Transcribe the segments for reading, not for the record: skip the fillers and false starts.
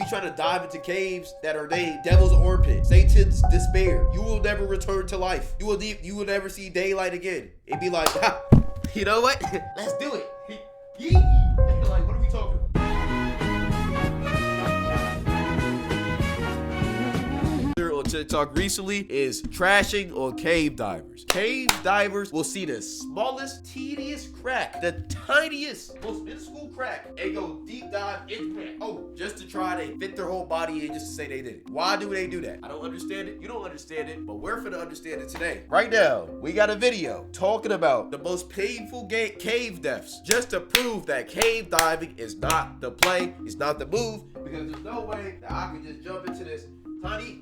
trying to dive into caves that are named Devil's Armpit, Satan's Despair, you will never return to life. You will never see daylight again. It'd be like, ha, you know what? Let's do it. Yee. Like, what are we talking about? On TikTok recently is trashing on cave divers. Cave divers will see the smallest, teeniest crack, the tiniest, most minuscule crack, and go deep dive into it. Oh, just to try to fit their whole body in just to say they did it. Why do they do that? I don't understand it. You don't understand it, but we're finna understand it today. Right now, we got a video talking about the most painful cave deaths, just to prove that cave diving is not the play, it's not the move, because there's no way that I can just jump into this tiny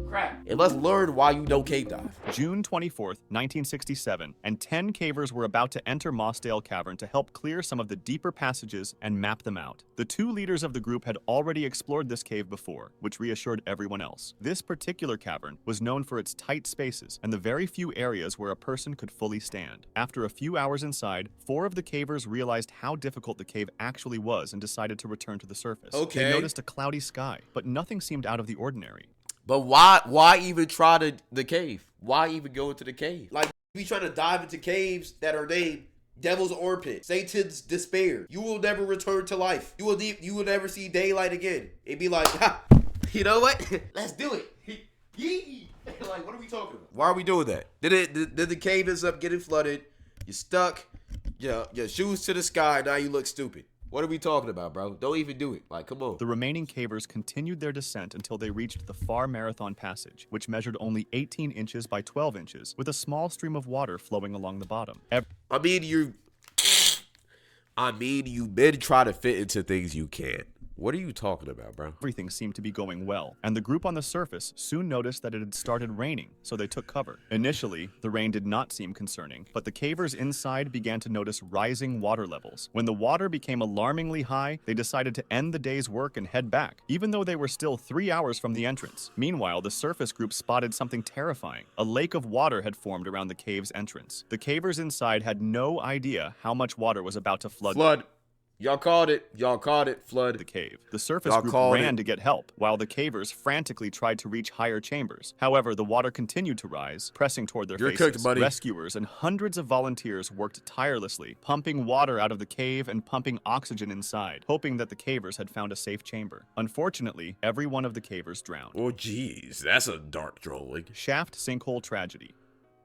crap. And let's learn why you don't cave dive. June 24th, 1967, and 10 cavers were about to enter Mossdale Cavern to help clear some of the deeper passages and map them out. The two leaders of the group had already explored this cave before, which reassured everyone else. This particular cavern was known for its tight spaces and the very few areas where a person could fully stand. After a few hours inside, 4 of the cavers realized how difficult the cave actually was and decided to return to the surface. Okay. They noticed a cloudy sky, but nothing seemed out of the ordinary. But why even try the cave? Why even go into the cave? Like, we trying to dive into caves that are named Devil's Armpit, Satan's Despair, you will never return to life. You will never see daylight again. It'd be like, ha, you know what? Let's do it. Yee. Like, what are we talking about? Why are we doing that? Did the cave ends up getting flooded? You're stuck. Your shoes to the sky. Now you look stupid. What are we talking about, bro? Don't even do it. Like, come on. The remaining cavers continued their descent until they reached the far marathon passage, which measured only 18 inches by 12 inches, with a small stream of water flowing along the bottom. I mean, you've been trying to fit into things you can't. What are you talking about, bro? Everything seemed to be going well, and the group on the surface soon noticed that it had started raining, so they took cover. Initially, the rain did not seem concerning, but the cavers inside began to notice rising water levels. When the water became alarmingly high, they decided to end the day's work and head back, even though they were still 3 hours from the entrance. Meanwhile, the surface group spotted something terrifying. A lake of water had formed around the cave's entrance. The cavers inside had no idea how much water was about to flood. Y'all called it. Y'all called it. Flood. The cave. The surface group ran to get help, while the cavers frantically tried to reach higher chambers. However, the water continued to rise, pressing toward their faces. Cooked, buddy. Rescuers and hundreds of volunteers worked tirelessly, pumping water out of the cave and pumping oxygen inside, hoping that the cavers had found a safe chamber. Unfortunately, every one of the cavers drowned. Oh, geez. That's a dark drawing. Shaft sinkhole tragedy.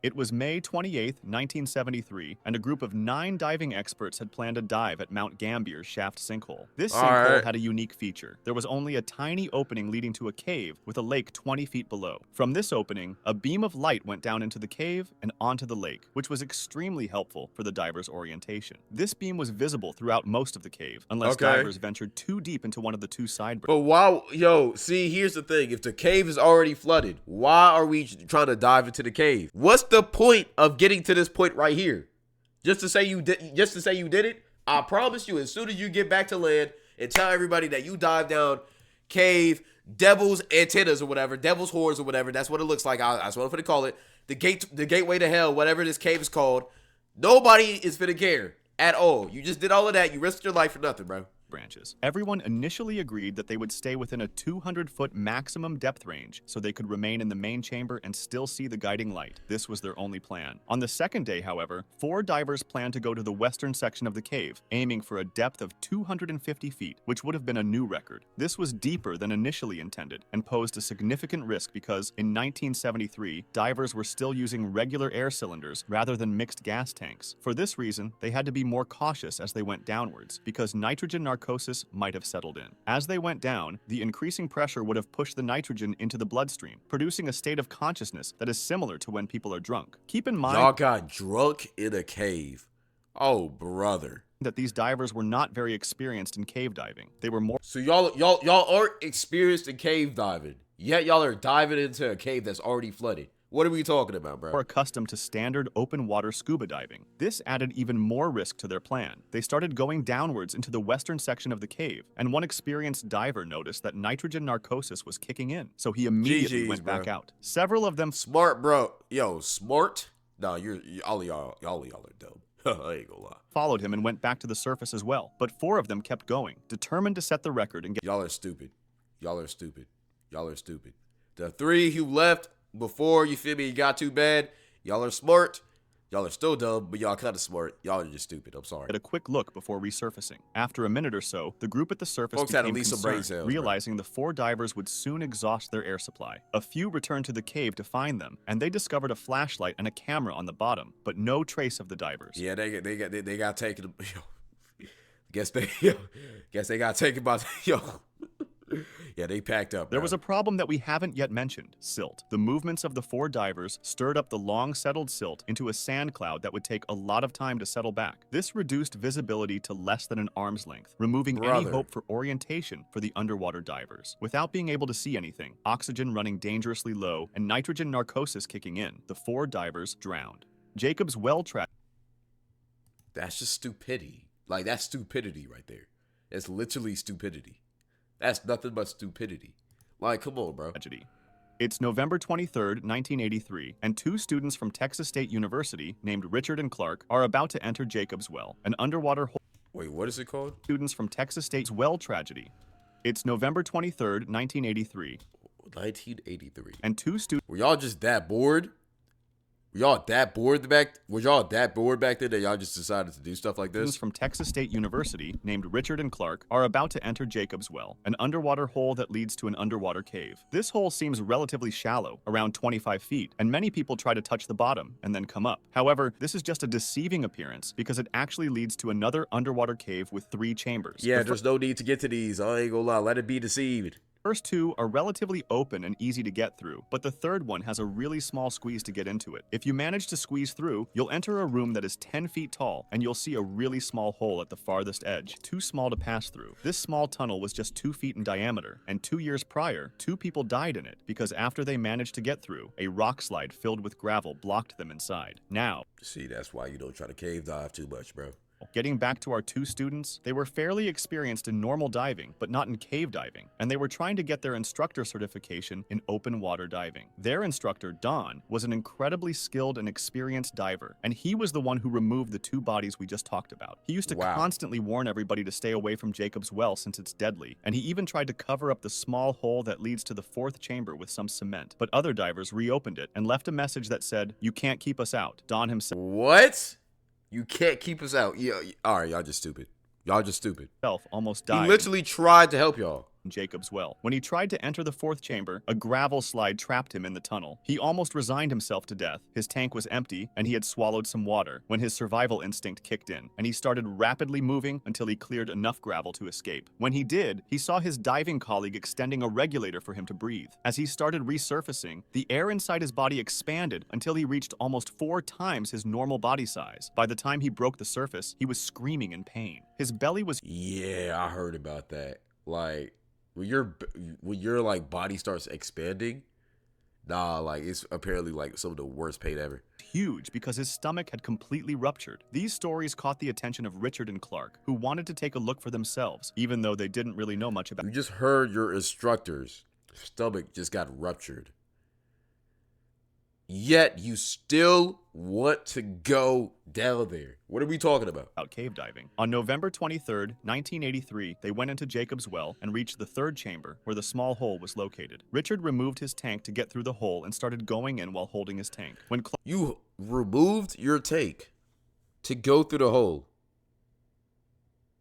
It was May 28, 1973, and a group of 9 diving experts had planned a dive at Mount Gambier's shaft sinkhole. This sinkhole had a unique feature. There was only a tiny opening leading to a cave with a lake 20 feet below. From this opening, a beam of light went down into the cave and onto the lake, which was extremely helpful for the divers' orientation. This beam was visible throughout most of the cave, unless divers ventured too deep into one of the 2 side breaks. But why, see, here's the thing. If the cave is already flooded, why are we trying to dive into the cave? What's the point of getting to this point right here? Just to say you did it? I promise you, as soon as you get back to land and tell everybody that you dive down cave, devil's antennas or whatever, devil's horns or whatever, that's what it looks like. That's what I'm gonna call it. The gateway to hell, whatever this cave is called. Nobody is finna care at all. You just did all of that. You risked your life for nothing, bro. Branches. Everyone initially agreed that they would stay within a 200-foot maximum depth range so they could remain in the main chamber and still see the guiding light. This was their only plan. On the second day, however, 4 divers planned to go to the western section of the cave, aiming for a depth of 250 feet, which would have been a new record. This was deeper than initially intended and posed a significant risk because, in 1973, divers were still using regular air cylinders rather than mixed gas tanks. For this reason, they had to be more cautious as they went downwards, because nitrogen narcosis might have settled in. As they went down, the increasing pressure would have pushed the nitrogen into the bloodstream, producing a state of consciousness that is similar to when people are drunk. Keep in mind, y'all got drunk in a cave. Oh, brother. That these divers were not very experienced in cave diving. They were more— So y'all aren't experienced in cave diving, yet y'all are diving into a cave that's already flooded. What are we talking about, bro? More accustomed to standard open water scuba diving. This added even more risk to their plan. They started going downwards into the western section of the cave, and one experienced diver noticed that nitrogen narcosis was kicking in, so he immediately went back out. Several of them— Smart, bro. Yo, smart? No, all y'all are dumb. I ain't gonna lie. Followed him and went back to the surface as well, but 4 of them kept going, determined to set the record and get. Y'all are stupid. Y'all are stupid. Y'all are stupid. The 3 who left before, you feel me, it got too bad, y'all are smart. Y'all are still dumb, but y'all kind of smart. Y'all are just stupid. I'm sorry. At a quick look before resurfacing. After a minute or so, the group at the surface Folks had became at least some brain concerned, cells, bro. realizing the 4 divers would soon exhaust their air supply. A few returned to the cave to find them, and they discovered a flashlight and a camera on the bottom, but no trace of the divers. Yeah, they got taken. Yo, guess they got taken by yo. Yeah, they packed up. There bro. was a problem that we haven't yet mentioned, silt. The movements of the 4 divers stirred up the long settled silt into a sand cloud that would take a lot of time to settle back. This reduced visibility to less than an arm's length, removing any hope for orientation for the underwater divers. Without being able to see anything, oxygen running dangerously low, and nitrogen narcosis kicking in, the 4 divers drowned. Jacob's well tragedy. That's just stupidity. Like, that's stupidity right there. It's literally stupidity. That's nothing but stupidity. Like, come on, bro. It's November 23rd, 1983, and 2 students from Texas State University, named Richard and Clark, are about to enter Jacob's Well, an underwater hole. Wait, what is it called? Students from Texas State's well tragedy. It's November 23rd, 1983. 1983. And 2 students. Were y'all just that bored? Was y'all that bored back then that y'all just decided to do stuff like this? Students from Texas State University, named Richard and Clark, are about to enter Jacob's Well, an underwater hole that leads to an underwater cave. This hole seems relatively shallow, around 25 feet, and many people try to touch the bottom and then come up. However, this is just a deceiving appearance because it actually leads to another underwater cave with 3 chambers. Yeah, there's no need to get to these. I ain't gonna lie. Let it be deceived. First 2 are relatively open and easy to get through, but the third one has a really small squeeze to get into it. If you manage to squeeze through, you'll enter a room that is 10 feet tall, and you'll see a really small hole at the farthest edge, too small to pass through. This small tunnel was just 2 feet in diameter, and 2 years prior, 2 people died in it because after they managed to get through, a rock slide filled with gravel blocked them inside. Now, see, that's why you don't try to cave dive too much, bro. Getting back to our 2 students, they were fairly experienced in normal diving, but not in cave diving, and they were trying to get their instructor certification in open water diving. Their instructor, Don, was an incredibly skilled and experienced diver, and he was the one who removed the 2 bodies we just talked about. He used to constantly warn everybody to stay away from Jacob's Well since it's deadly, and he even tried to cover up the small hole that leads to the 4th chamber with some cement. But other divers reopened it and left a message that said, "You can't keep us out." Don himself. What? You can't keep us out. Yeah, all right, y'all just stupid. Y'all just stupid. Almost died. He literally tried to help y'all. Jacob's Well. When he tried to enter the 4th chamber, a gravel slide trapped him in the tunnel. He almost resigned himself to death. His tank was empty, and he had swallowed some water when his survival instinct kicked in, and he started rapidly moving until he cleared enough gravel to escape. When he did, he saw his diving colleague extending a regulator for him to breathe. As he started resurfacing, the air inside his body expanded until he reached almost 4 times his normal body size. By the time he broke the surface, he was screaming in pain. His belly was... Yeah, I heard about that. Like... When your like body starts expanding, like it's apparently like some of the worst pain ever. Huge because his stomach had completely ruptured. These stories caught the attention of Richard and Clark, who wanted to take a look for themselves, even though they didn't really know much about it. You just heard your instructor's stomach just got ruptured. Yet you still want to go down there. What are we talking about? Cave diving. On November 23rd, 1983, they went into Jacob's Well and reached the 3rd chamber where the small hole was located. Richard removed his tank to get through the hole and started going in while holding his tank. When you removed your tank to go through the hole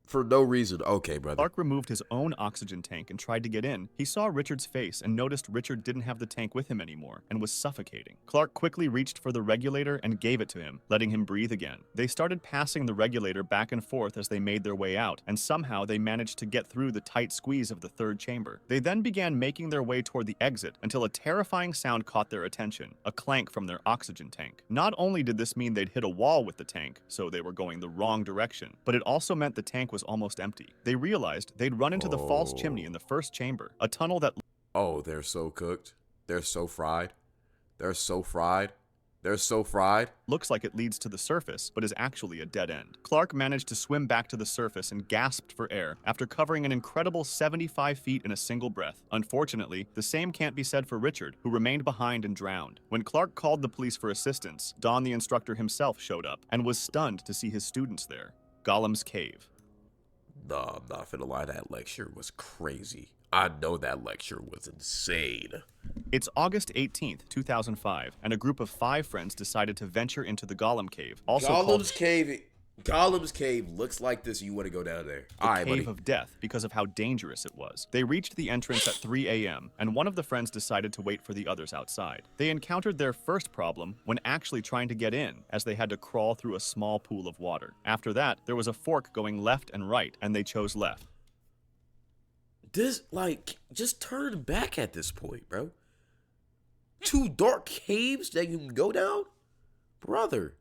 for no reason. Okay, brother. Clark removed his own oxygen tank and tried to get in. He saw Richard's face and noticed Richard didn't have the tank with him anymore and was suffocating. Clark quickly reached for the regulator and gave it to him, letting him breathe again. They started passing the regulator back and forth as they made their way out, and somehow they managed to get through the tight squeeze of the 3rd chamber. They then began making their way toward the exit until a terrifying sound caught their attention, a clank from their oxygen tank. Not only did this mean they'd hit a wall with the tank, so they were going the wrong direction, but it also meant the tank was almost empty. They realized they'd run into the false chimney in the 1st chamber, a tunnel that... Oh, they're so cooked. They're so fried. They're so fried. They're so fried. Looks like it leads to the surface, but is actually a dead end. Clark managed to swim back to the surface and gasped for air after covering an incredible 75 feet in a single breath. Unfortunately, the same can't be said for Richard, who remained behind and drowned. When Clark called the police for assistance, Don the instructor himself showed up and was stunned to see his students there. Gollum's Cave. Nah, I'm not finna lie, that lecture was crazy. I know that lecture was insane. It's August 18th, 2005, and a group of 5 friends decided to venture into the Gollum Cave, also Gollum's Cave. Gollum's Cave looks like this. You want to go down there? All right, Cave of Death because of how dangerous it was. They reached the entrance at 3 a.m., and one of the friends decided to wait for the others outside. They encountered their first problem when actually trying to get in, as they had to crawl through a small pool of water. After that, there was a fork going left and right, and they chose left. This, like, just turn back at this point, bro. 2 dark caves that you can go down? Brother,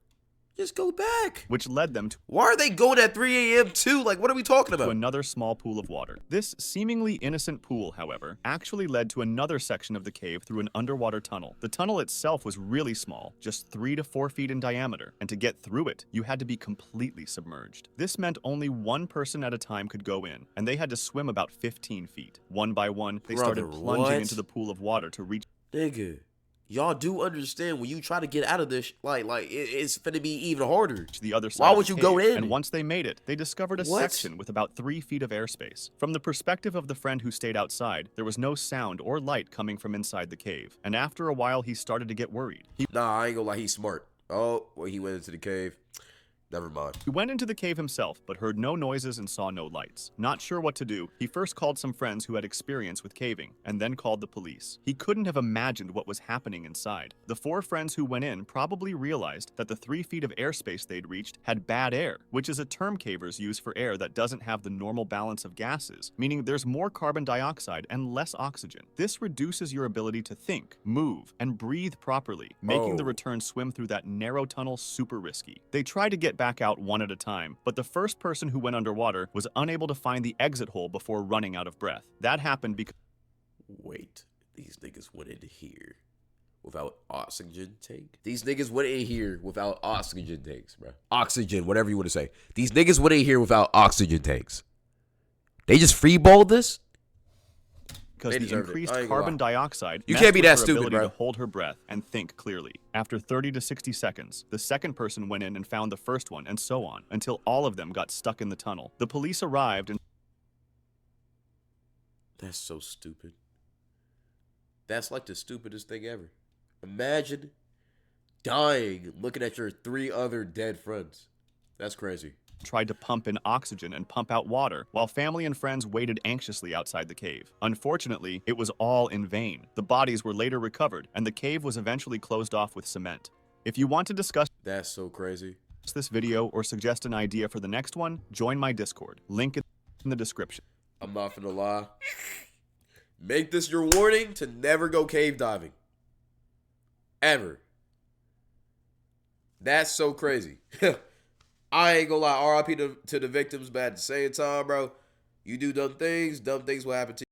just go back. Which led them to... Why are they going at 3 a.m. too? Like, what are we talking about? To another small pool of water. This seemingly innocent pool, however, actually led to another section of the cave through an underwater tunnel. The tunnel itself was really small, just 3 to 4 feet in diameter, and to get through it, you had to be completely submerged. This meant only one person at a time could go in, and they had to swim about 15 feet. One by one, they started plunging into the pool of water to reach... Nigga. Y'all do understand when you try to get out of this, it's finna be even harder. To the other side. Why would you go in? And once they made it, they discovered a section with about 3 feet of airspace. From the perspective of the friend who stayed outside, there was no sound or light coming from inside the cave. And after a while, he started to get worried. Nah, I ain't gonna lie, he's smart. Oh, well, he went into the cave. Never mind. He went into the cave himself, but heard no noises and saw no lights. Not sure what to do, he first called some friends who had experience with caving, and then called the police. He couldn't have imagined what was happening inside. The 4 friends who went in probably realized that the 3 feet of airspace they'd reached had bad air, which is a term cavers use for air that doesn't have the normal balance of gases, meaning there's more carbon dioxide and less oxygen. This reduces your ability to think, move, and breathe properly, making the return swim through that narrow tunnel super risky. They tried to get back out one at a time, but the first person who went underwater was unable to find the exit hole before running out of breath. That happened because... Wait, these niggas went in here without oxygen tank? These niggas went in here without oxygen tanks, bro. Oxygen, whatever you want to say. These niggas went in here without oxygen tanks. They just freeballed this? Because the increased carbon dioxide you can't be that stupid, ability bro. To hold her breath and think clearly. After 30 to 60 seconds, the second person went in and found the first one, and so on, until all of them got stuck in the tunnel. The police arrived and... That's so stupid. That's like the stupidest thing ever. Imagine dying looking at your 3 other dead friends. That's crazy. Tried to pump in oxygen and pump out water, while family and friends waited anxiously outside the cave. Unfortunately, it was all in vain. The bodies were later recovered, and the cave was eventually closed off with cement. If you want to discuss That's so crazy. This video or suggest an idea for the next one, join my Discord. Link in the description. I'm not gonna lie. Make this your warning to never go cave diving. Ever. That's so crazy. I ain't gonna lie, RIP to the victims, but at the same time, bro, you do dumb things will happen to you.